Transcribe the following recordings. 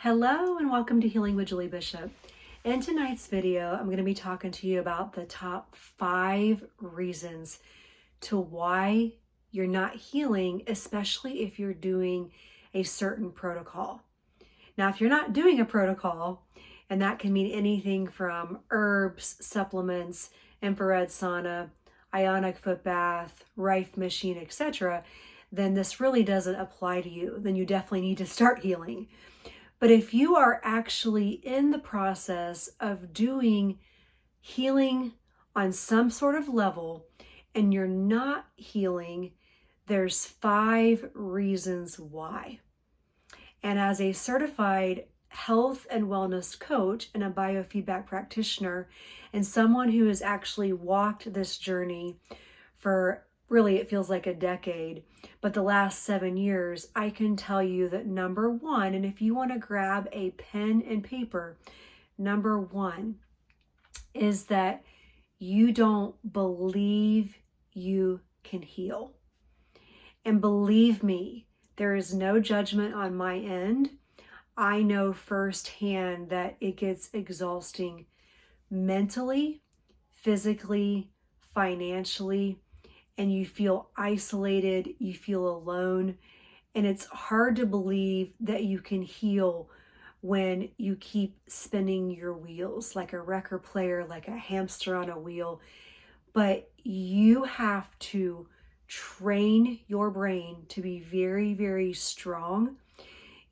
Hello and welcome to Healing with Julie Bishop. In tonight's video, I'm going to be talking to you about the top 5 reasons to why you're not healing, especially if you're doing a certain protocol. Now, if you're not doing a protocol, and that can mean anything from herbs, supplements, infrared sauna, ionic foot bath, Rife machine, etc., then this really doesn't apply to you. Then you definitely need to start healing. But if you are actually in the process of doing healing on some sort of level and you're not healing, there's 5 reasons why. And as a certified health and wellness coach and a biofeedback practitioner, and someone who has actually walked this journey for really, it feels like a decade, but the last 7 years, I can tell you that number 1, and if you want to grab a pen and paper, number 1 is that you don't believe you can heal. And believe me, there is no judgment on my end. I know firsthand that it gets exhausting mentally, physically, financially, and you feel isolated, you feel alone, and it's hard to believe that you can heal when you keep spinning your wheels like a record player, like a hamster on a wheel. But you have to train your brain to be very, very strong.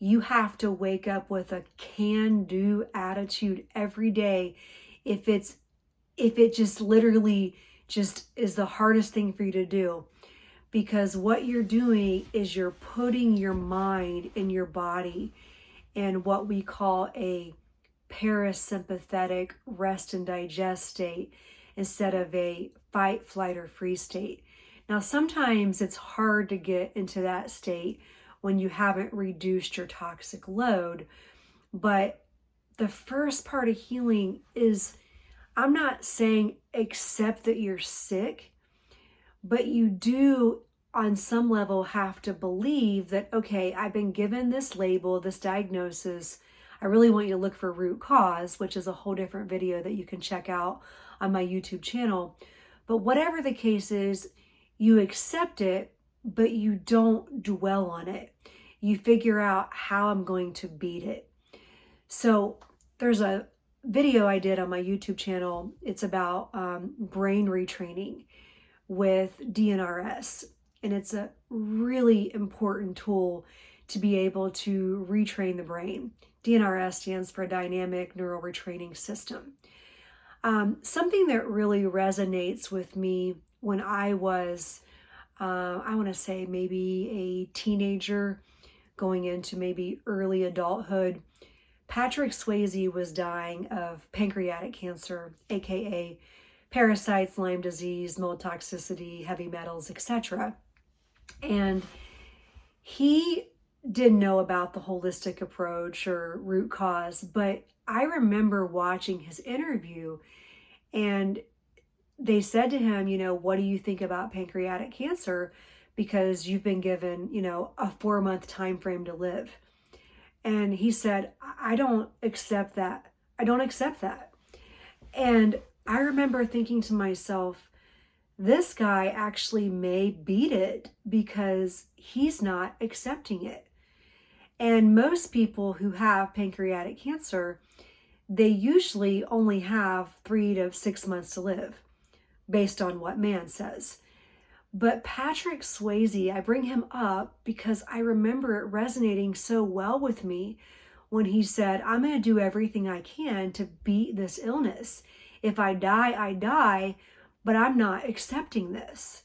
You have to wake up with a can-do attitude every day. If it just literally just is the hardest thing for you to do, because what you're doing is you're putting your mind and your body in what we call a parasympathetic rest and digest state instead of a fight, flight, or freeze state. Now, sometimes it's hard to get into that state when you haven't reduced your toxic load, but the first part of healing is, I'm not saying accept that you're sick, but you do on some level have to believe that, okay, I've been given this label, this diagnosis. I really want you to look for root cause, which is a whole different video that you can check out on my YouTube channel. But whatever the case is, you accept it, but you don't dwell on it. You figure out how I'm going to beat it. So there's a video I did on my YouTube channel. It's about brain retraining with DNRS. And it's a really important tool to be able to retrain the brain. DNRS stands for Dynamic Neural Retraining System. Something that really resonates with me when I was, I want to say maybe a teenager going into maybe early adulthood, Patrick Swayze was dying of pancreatic cancer, aka parasites, Lyme disease, mold toxicity, heavy metals, etc. And he didn't know about the holistic approach or root cause, but I remember watching his interview and they said to him, what do you think about pancreatic cancer? Because you've been given, a 4-month time frame to live. And he said, I don't accept that. I don't accept that. And I remember thinking to myself, this guy actually may beat it because he's not accepting it. And most people who have pancreatic cancer, they usually only have 3 to 6 months to live based on what man says. But Patrick Swayze, I bring him up because I remember it resonating so well with me when he said, I'm going to do everything I can to beat this illness. If I die, I die, but I'm not accepting this.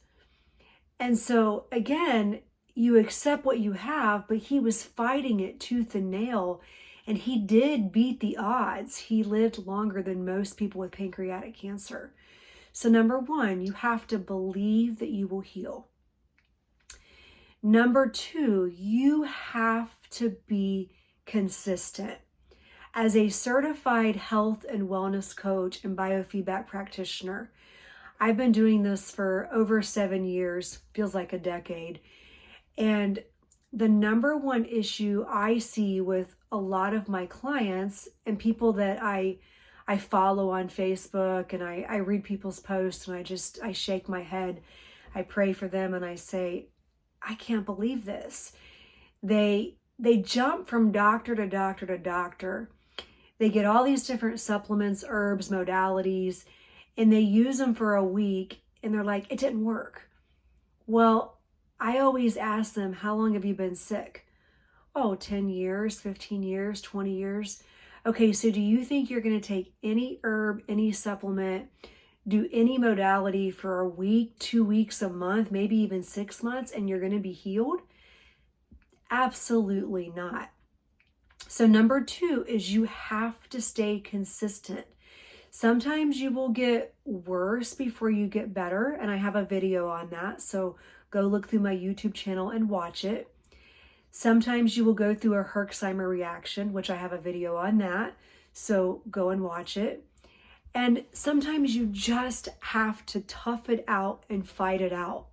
And so again, you accept what you have, but he was fighting it tooth and nail, and he did beat the odds. He lived longer than most people with pancreatic cancer. So number 1, you have to believe that you will heal. Number 2, you have to be consistent. As a certified health and wellness coach and biofeedback practitioner, I've been doing this for over 7 years, feels like a decade. And the number 1 issue I see with a lot of my clients and people that I follow on Facebook, and I read people's posts, and I shake my head. I pray for them and I say, I can't believe this. They jump from doctor to doctor to doctor. They get all these different supplements, herbs, modalities, and they use them for a week and they're like, it didn't work. Well, I always ask them, how long have you been sick? Oh, 10 years, 15 years, 20 years. Okay, so do you think you're going to take any herb, any supplement, do any modality for a week, 2 weeks, a month, maybe even 6 months, and you're going to be healed? Absolutely not. So number 2 is you have to stay consistent. Sometimes you will get worse before you get better, and I have a video on that, so go look through my YouTube channel and watch it. Sometimes you will go through a Herxheimer reaction, which I have a video on that, so go and watch it. And sometimes you just have to tough it out and fight it out.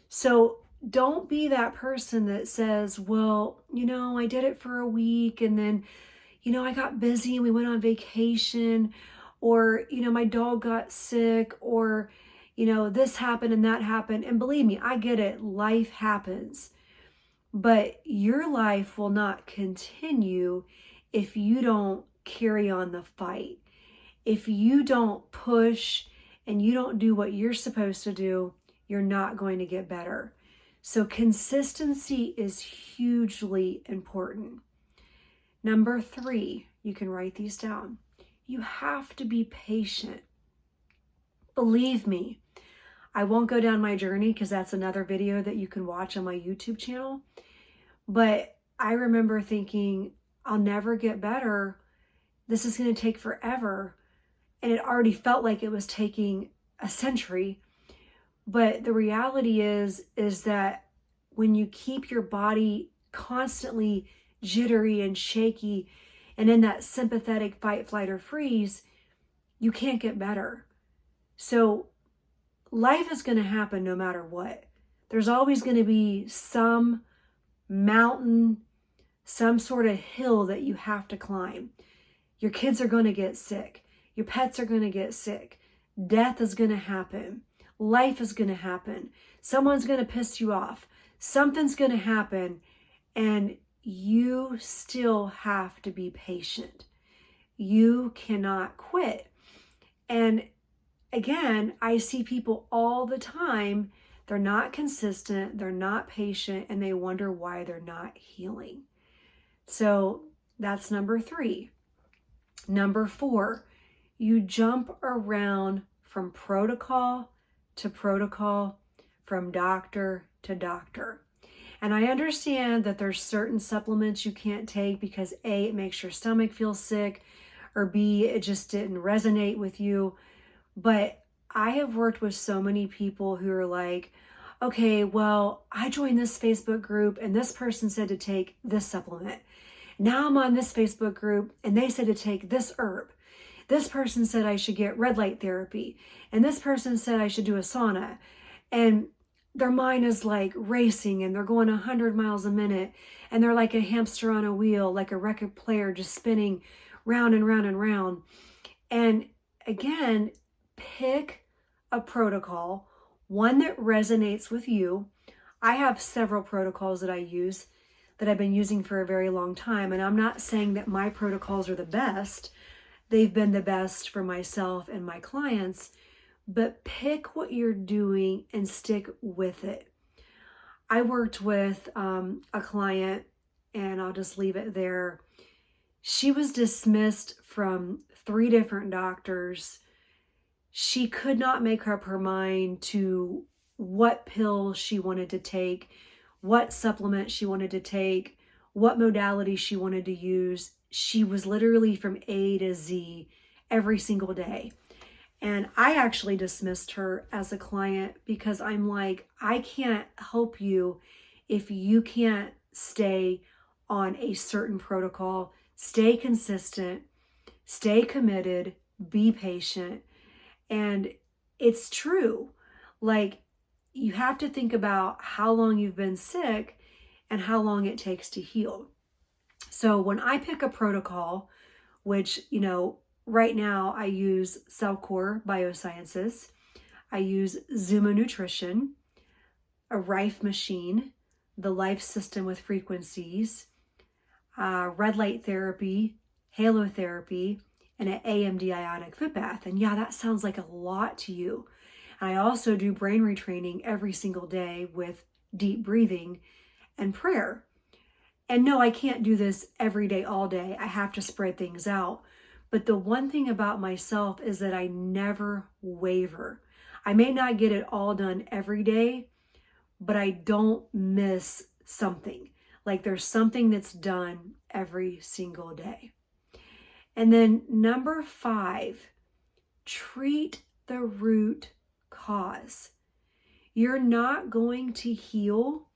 So don't be that person that says, well, I did it for a week and then, I got busy and we went on vacation, or, my dog got sick, or, this happened and that happened. And believe me, I get it. Life happens. But your life will not continue if you don't carry on the fight. If you don't push and you don't do what you're supposed to do, you're not going to get better. So consistency is hugely important. Number 3, you can write these down. You have to be patient. Believe me, I won't go down my journey because that's another video that you can watch on my YouTube channel. But I remember thinking, I'll never get better. This is going to take forever. And it already felt like it was taking a century. But the reality is that when you keep your body constantly jittery and shaky and in that sympathetic fight, flight, or freeze, you can't get better. So life is going to happen no matter what. There's always going to be some mountain, some sort of hill that you have to climb. Your kids are going to get sick. Your pets are going to get sick. Death is going to happen. Life is going to happen. Someone's going to piss you off. Something's going to happen, and you still have to be patient. You cannot quit. And again, I see people all the time. They're not consistent, they're not patient, and they wonder why they're not healing. So that's number 3. Number 4, you jump around from protocol to protocol, from doctor to doctor. And I understand that there's certain supplements you can't take because A, it makes your stomach feel sick, or B, it just didn't resonate with you. But I have worked with so many people who are like, okay, well, I joined this Facebook group and this person said to take this supplement. Now I'm on this Facebook group and they said to take this herb. This person said I should get red light therapy. And this person said I should do a sauna. And their mind is like racing and they're going 100 miles a minute. And they're like a hamster on a wheel, like a record player just spinning round and round and round. And again, pick a protocol, one that resonates with you. I have several protocols that I use that I've been using for a very long time. And I'm not saying that my protocols are the best. They've been the best for myself and my clients, but pick what you're doing and stick with it. I worked with a client, and I'll just leave it there. She was dismissed from 3 different doctors. She could not make up her mind to what pill she wanted to take, what supplement she wanted to take, what modality she wanted to use. She was literally from A to Z every single day. And I actually dismissed her as a client because I'm like, I can't help you if you can't stay on a certain protocol. Stay consistent, stay committed, be patient. And it's true. Like, you have to think about how long you've been sick and how long it takes to heal. So when I pick a protocol, which, right now I use Cellcore Biosciences, I use Zuma Nutrition, a Rife machine, the Life System with frequencies, red light therapy, halotherapy, and an AMD ionic foot bath. And yeah, that sounds like a lot to you. And I also do brain retraining every single day with deep breathing and prayer. And no, I can't do this every day, all day. I have to spread things out. But the one thing about myself is that I never waver. I may not get it all done every day, but I don't miss something. Like there's something that's done every single day. And then number 5, treat the root cause. You're not going to heal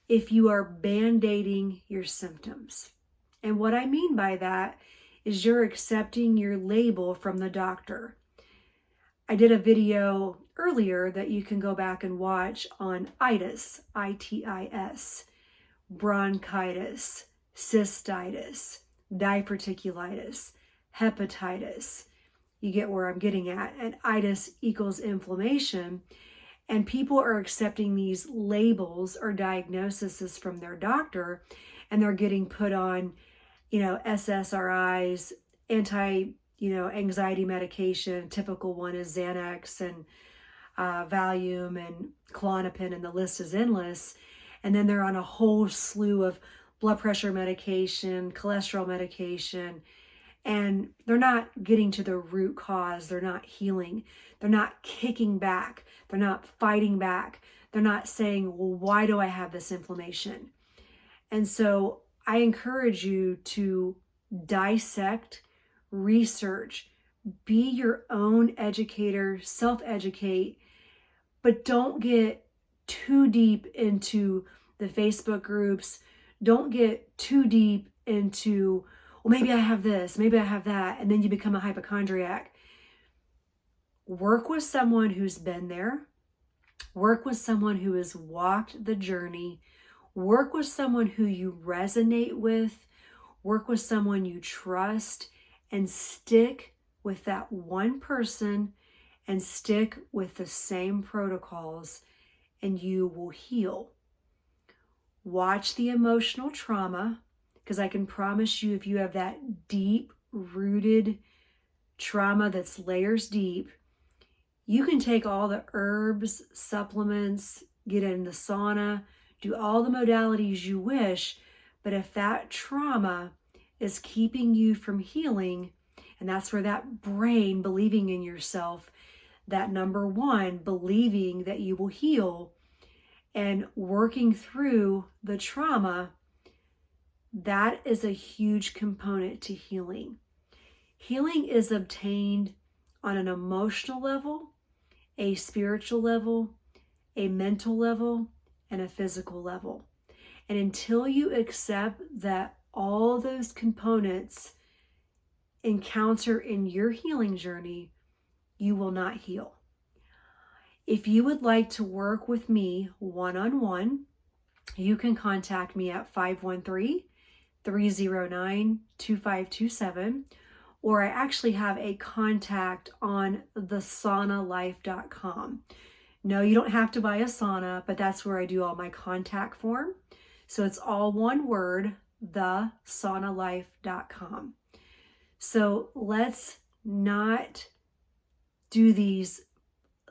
if you are band-aiding your symptoms. And what I mean by that is you're accepting your label from the doctor. I did a video earlier that you can go back and watch on itis, I-T-I-S, bronchitis, cystitis, diverticulitis, hepatitis. You get where I'm getting at. And itis equals inflammation. And people are accepting these labels or diagnoses from their doctor, and they're getting put on, SSRIs, anxiety medication. Typical one is Xanax and Valium and Klonopin, and the list is endless. And then they're on a whole slew of blood pressure medication, cholesterol medication, and they're not getting to the root cause. They're not healing. They're not kicking back. They're not fighting back. They're not saying, well, why do I have this inflammation? And so I encourage you to dissect, research, be your own educator, self-educate, but don't get too deep into the Facebook groups. Don't get too deep into, well, maybe I have this, maybe I have that, and then you become a hypochondriac. Work with someone who's been there. Work with someone who has walked the journey. Work with someone who you resonate with. Work with someone you trust, and stick with that one person and stick with the same protocols, and you will heal. Watch the emotional trauma, because I can promise you, if you have that deep-rooted trauma that's layers deep, you can take all the herbs, supplements, get in the sauna, do all the modalities you wish, but if that trauma is keeping you from healing, and that's where that brain believing in yourself, that number 1, believing that you will heal and working through the trauma, that is a huge component to healing. Healing is obtained on an emotional level, a spiritual level, a mental level, and a physical level. And until you accept that all those components encounter in your healing journey, you will not heal. If you would like to work with me one-on-one, you can contact me at 513-309-2527, or I actually have a contact on thesaunalife.com. No, you don't have to buy a sauna, but that's where I do all my contact form. So it's all one word, thesaunalife.com. So let's not do these,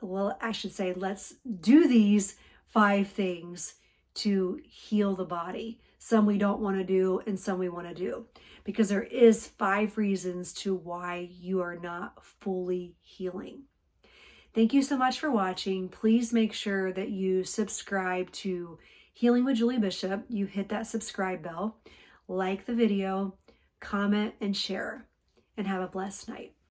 let's do these 5 things to heal the body. Some we don't want to do and some we want to do, because there is 5 reasons to why you are not fully healing. Thank you so much for watching. Please make sure that you subscribe to Healing with Julie Bishop. You hit that subscribe bell, like the video, comment, and share, and have a blessed night.